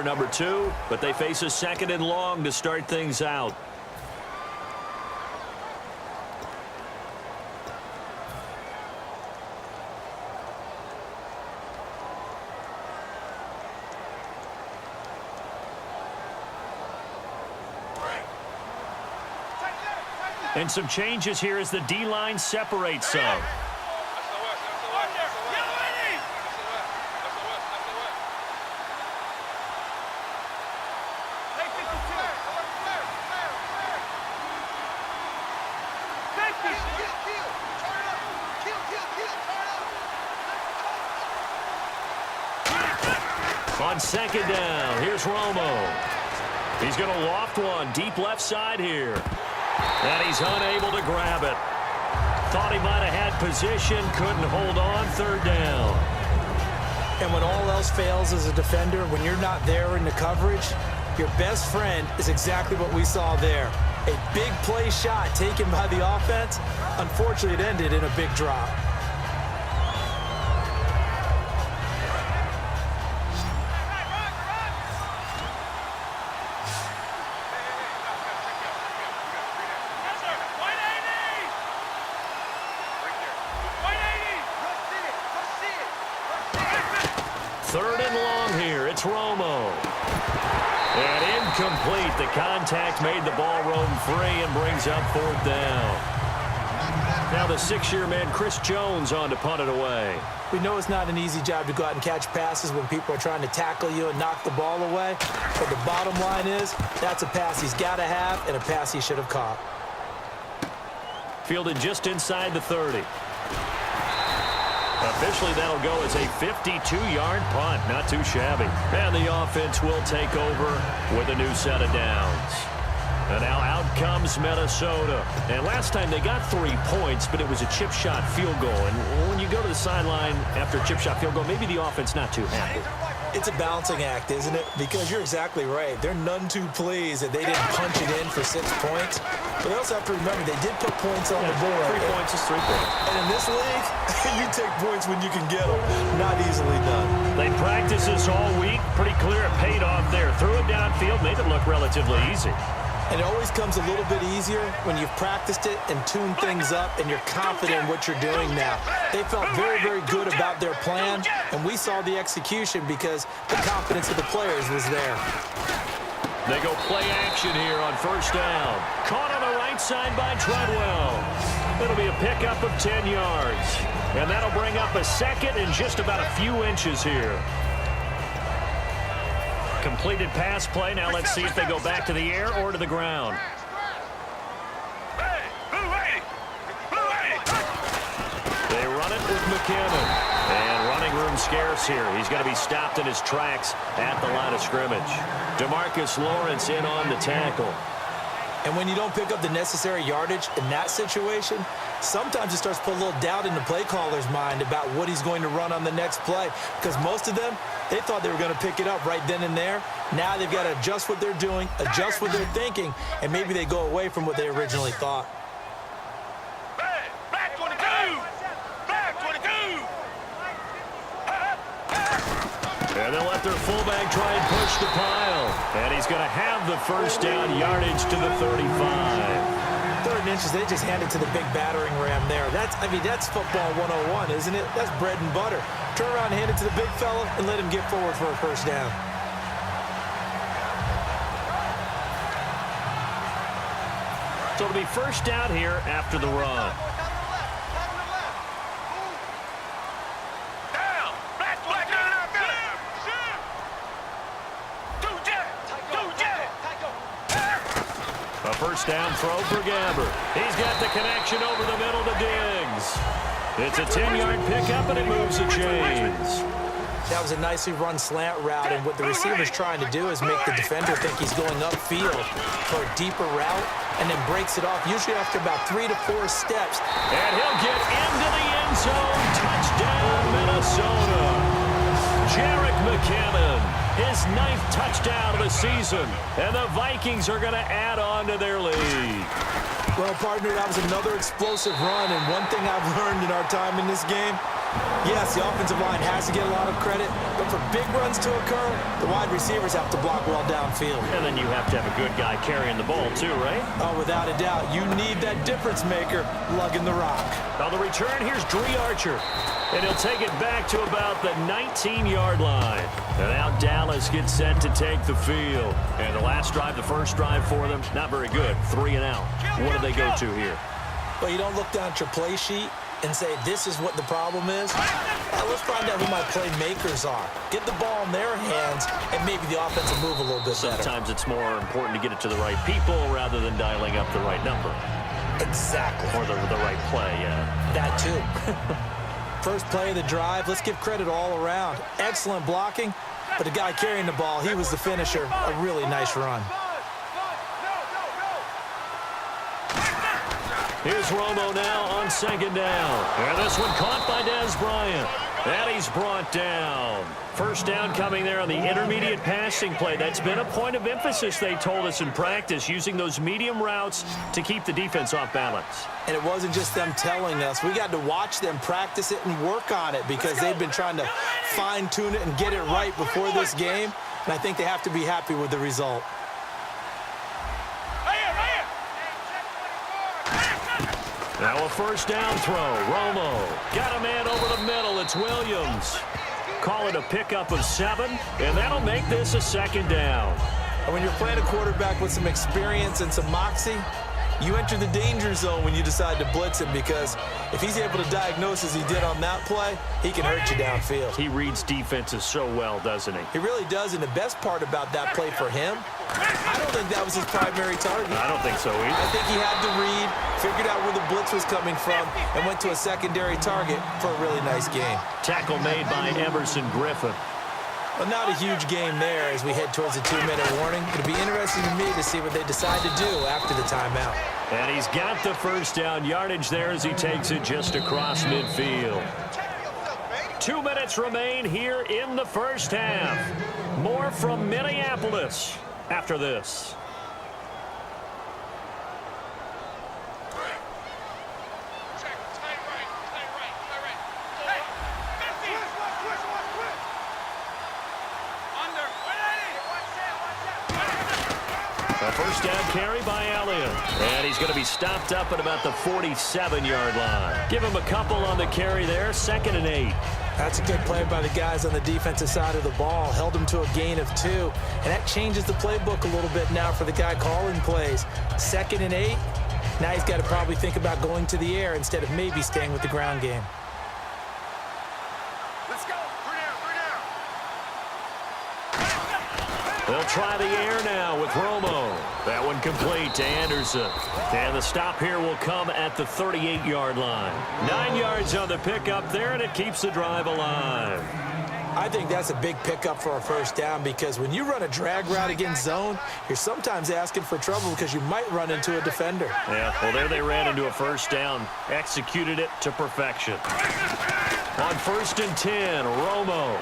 quarter number 2, but they face a 2nd and long to start things out. And some changes here as the D-line separates some. On 2nd down, here's Romo. He's going to loft one deep left side here. And he's unable to grab it. Thought he might have had position, couldn't hold on. 3rd down. And when all else fails as a defender, when you're not there in the coverage, your best friend is exactly what we saw there. A big play shot taken by the offense. Unfortunately, it ended in a big drop. Romo. And incomplete. The contact made the ball roam free and brings up 4th down. Now the 6-year man Chris Jones on to punt it away. We know it's not an easy job to go out and catch passes when people are trying to tackle you and knock the ball away. But the bottom line is that's a pass he's got to have and a pass he should have caught. Fielded just inside the 30. Officially, that'll go as a 52-yard punt. Not too shabby. And the offense will take over with a new set of downs. And now out comes Minnesota. And last time they got 3 points, but it was a chip shot field goal. And when you go to the sideline after a chip shot field goal, maybe the offense not too happy. It's a balancing act, isn't it? Because you're exactly right. They're none too pleased that they didn't punch it in for 6 points. But they also have to remember they did put points on the board. 3 points is 3 points. And in this league, you take points when you can get them. Not easily done. They practiced this all week. Pretty clear it paid off there. Threw it downfield, made it look relatively easy. And it always comes a little bit easier when you've practiced it and tuned things up and you're confident in what you're doing now. They felt very, very good about their plan, and we saw the execution because the confidence of the players was there. They go play action here on 1st down. Caught on the right side by Treadwell. It'll be a pickup of 10 yards. And that'll bring up a 2nd and just about a few inches here. Completed pass play. Now let's see if they go back to the air or to the ground. They run it with McKinnon. And running room scarce here. He's going to be stopped in his tracks at the line of scrimmage. DeMarcus Lawrence in on the tackle. And when you don't pick up the necessary yardage in that situation, sometimes it starts to put a little doubt in the play caller's mind about what he's going to run on the next play. Because most of them, they thought they were going to pick it up right then and there. Now they've got to adjust what they're doing, adjust what they're thinking, and maybe they go away from what they originally thought. Back 22! Back 22! And they'll let their fullback try and push the pile. And he's going to have the 1st down yardage to the 35. 3rd and inches, they just hand it to the big battering ram there. That's football 101, isn't it? That's bread and butter. Turn around and hand it to the big fella and let him get forward for a 1st down. So it'll be 1st down here after the run. A 1st down throw for Gabbert. He's got the connection over the middle to Diggs. It's a 10-yard pickup, and it moves the chains. That was a nicely run slant route, and what the receiver's trying to do is make the defender think he's going upfield for a deeper route, and then breaks it off, usually after about 3 to 4 steps. And he'll get into the end zone. Touchdown, Minnesota. Jerick McKinnon, his 9th touchdown of the season, and the Vikings are going to add on to their lead. Well, partner, that was another explosive run, and one thing I've learned in our time in this game, Yes, the offensive line has to get a lot of credit, but for big runs to occur, the wide receivers have to block well downfield. And then you have to have a good guy carrying the ball too, right? Oh, without a doubt. You need that difference maker lugging the rock. On the return, here's Dree Archer. And he'll take it back to about the 19-yard line. And now Dallas gets set to take the field. And the last drive, the first drive for them, not very good. 3 and out. What do they go to here? Well, you don't look down at your play sheet and say, this is what the problem is. Let's find out who my playmakers are. Get the ball in their hands, and maybe the offense will move a little bit better. Sometimes it's more important to get it to the right people rather than dialing up the right number. Exactly. Or the right play, yeah. That too. First play of the drive, let's give credit all around. Excellent blocking, but the guy carrying the ball, he was the finisher. A really nice run. Here's Romo now on second down. And this one caught by Dez Bryant. And he's brought down. First down coming there on the intermediate passing play. That's been a point of emphasis, they told us in practice, using those medium routes to keep the defense off balance. And it wasn't just them telling us. We got to watch them practice it and work on it because they've been trying to fine-tune it and get it right before this game. And I think they have to be happy with the result. Now a first down throw. Romo got a man over the middle. It's Williams. Call it a pickup of 7, and that'll make this a second down. And when you're playing a quarterback with some experience and some moxie, you enter the danger zone when you decide to blitz him because if he's able to diagnose as he did on that play, he can hurt you downfield. He reads defenses so well, doesn't he? He really does, and the best part about that play for him, I don't think that was his primary target. I don't think so either. I think he had to read, figured out where the blitz was coming from, and went to a secondary target for a really nice game. Tackle made by Emerson Griffin. Well, not a huge game there as we head towards the 2-minute warning. It'll be interesting to me to see what they decide to do after the timeout. And he's got the first down yardage there as he takes it just across midfield. 2 minutes remain here in the first half. More from Minneapolis after this. A first down carry by Elliott. And he's going to be stopped up at about the 47-yard line. Give him a couple on the carry there. 2nd and 8. That's a good play by the guys on the defensive side of the ball. Held him to a gain of 2. And that changes the playbook a little bit now for the guy calling plays. 2nd and 8. Now he's got to probably think about going to the air instead of maybe staying with the ground game. They'll try the air now with Romo. That one complete to Anderson. And the stop here will come at the 38-yard line. 9 yards on the pickup there, and it keeps the drive alive. I think that's a big pickup for a first down because when you run a drag route against zone, you're sometimes asking for trouble because you might run into a defender. Yeah, well, there they ran into a first down. Executed it to perfection. On 1st and 10, Romo.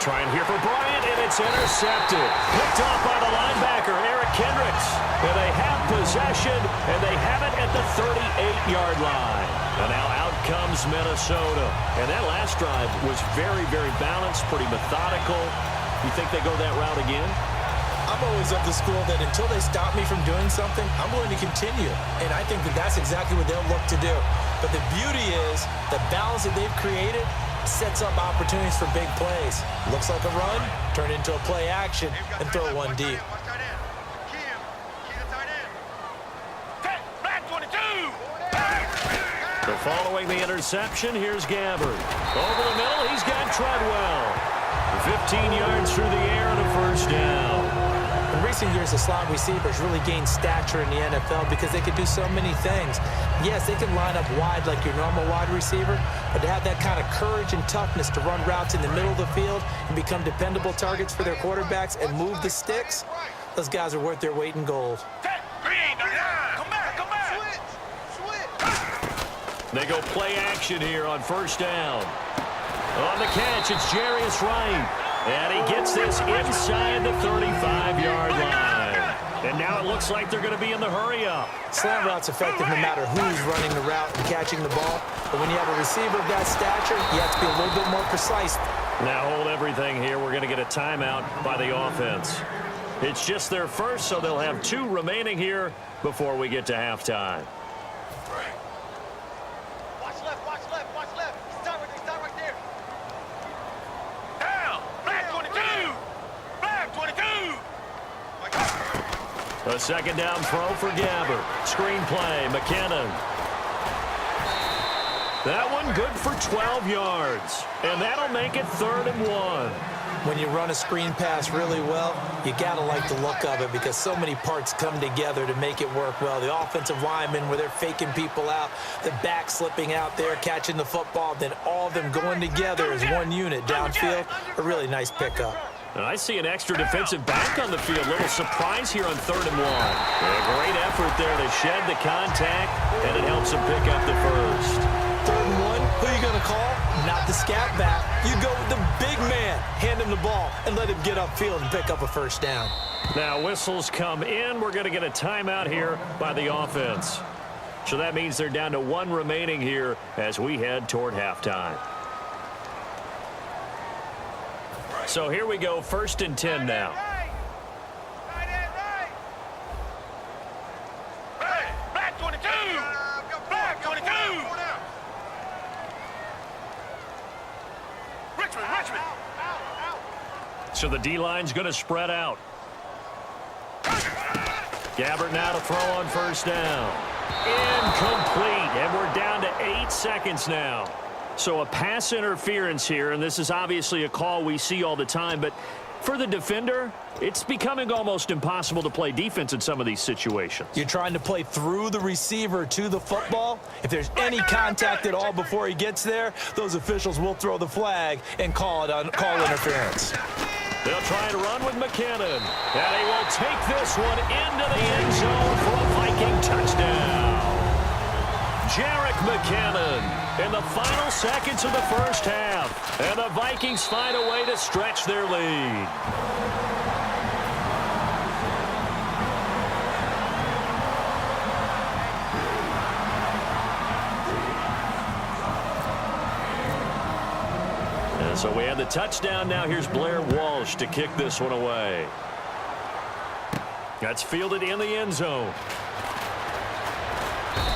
Trying here for Bryant, and it's intercepted. Picked off by the linebacker, Eric Kendricks. And they have possession, and they have it at the 38-yard line. And now out comes Minnesota. And that last drive was very, very balanced, pretty methodical. You think they go that route again? I'm always of the school that until they stop me from doing something, I'm going to continue. And I think that that's exactly what they'll look to do. But the beauty is the balance that they've created sets up opportunities for big plays. Looks like a run, turn into a play action, and throw one deep. So following the interception, here's Gabbard. Over the middle, he's got Treadwell. 15 yards through the air and a first down. In recent years, the slot receivers really gained stature in the NFL because they could do so many things. Yes, they can line up wide like your normal wide receiver, but to have that kind of courage and toughness to run routes in the middle of the field and become dependable targets for their quarterbacks and move the sticks, those guys are worth their weight in gold. They go play action here on first down. On the catch, it's Jarius Wright. And he gets this inside the 35-yard line. And now it looks like they're going to be in the hurry-up. Slant route's effective no matter who's running the route and catching the ball. But when you have a receiver of that stature, you have to be a little bit more precise. Now hold everything here. We're going to get a timeout by the offense. It's just their first, so they'll have 2 remaining here before we get to halftime. Watch left, watch left, watch left. Stop right there. Down. Black 22. Black 22. A second down throw for Gabbert. Screen play, McKinnon. That one good for 12 yards. And that'll make it 3rd and 1. When you run a screen pass really well, you got to like the look of it because so many parts come together to make it work well. The offensive linemen, where they're faking people out, the back slipping out there, catching the football, then all of them going together as one unit downfield. A really nice pickup. And I see an extra defensive back on the field. Little surprise here on 3rd and 1. A great effort there to shed the contact, and it helps him pick up the first. 3rd and 1, who are you going to call? Not the scat back. You go with the big man. Hand him the ball and let him get upfield and pick up a first down. Now whistles come in. We're going to get a timeout here by the offense. So that means they're down to 1 remaining here as we head toward halftime. So here we go, 1st and 10 now. Black 22. Black 22. Richmond. So the D-line's going to spread out. Gabbert now to throw on 1st down. Incomplete, and we're down to 8 seconds now. So a pass interference here, and this is obviously a call we see all the time, but for the defender, it's becoming almost impossible to play defense in some of these situations. You're trying to play through the receiver to the football. If there's any contact at all before he gets there, those officials will throw the flag and call interference. They'll try and run with McKinnon, and he will take this one into the end zone for a Viking touchdown. Jerick McKinnon in the final seconds of the first half. And the Vikings find a way to stretch their lead. And so we have the touchdown. Now here's Blair Walsh to kick this one away. That's fielded in the end zone.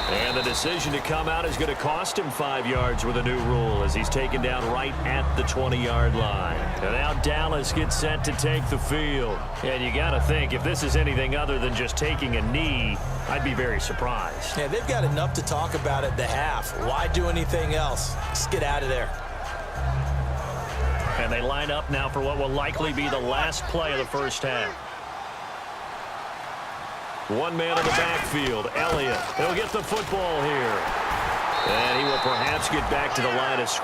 And the decision to come out is going to cost him 5 yards with a new rule as he's taken down right at the 20-yard line. And now Dallas gets set to take the field. And you got to think, if this is anything other than just taking a knee, I'd be very surprised. Yeah, they've got enough to talk about at the half. Why do anything else? Just get out of there. And they line up now for what will likely be the last play of the first half. One man in the backfield, Elliott. He'll get the football here. And he will perhaps get back to the line of scrimmage.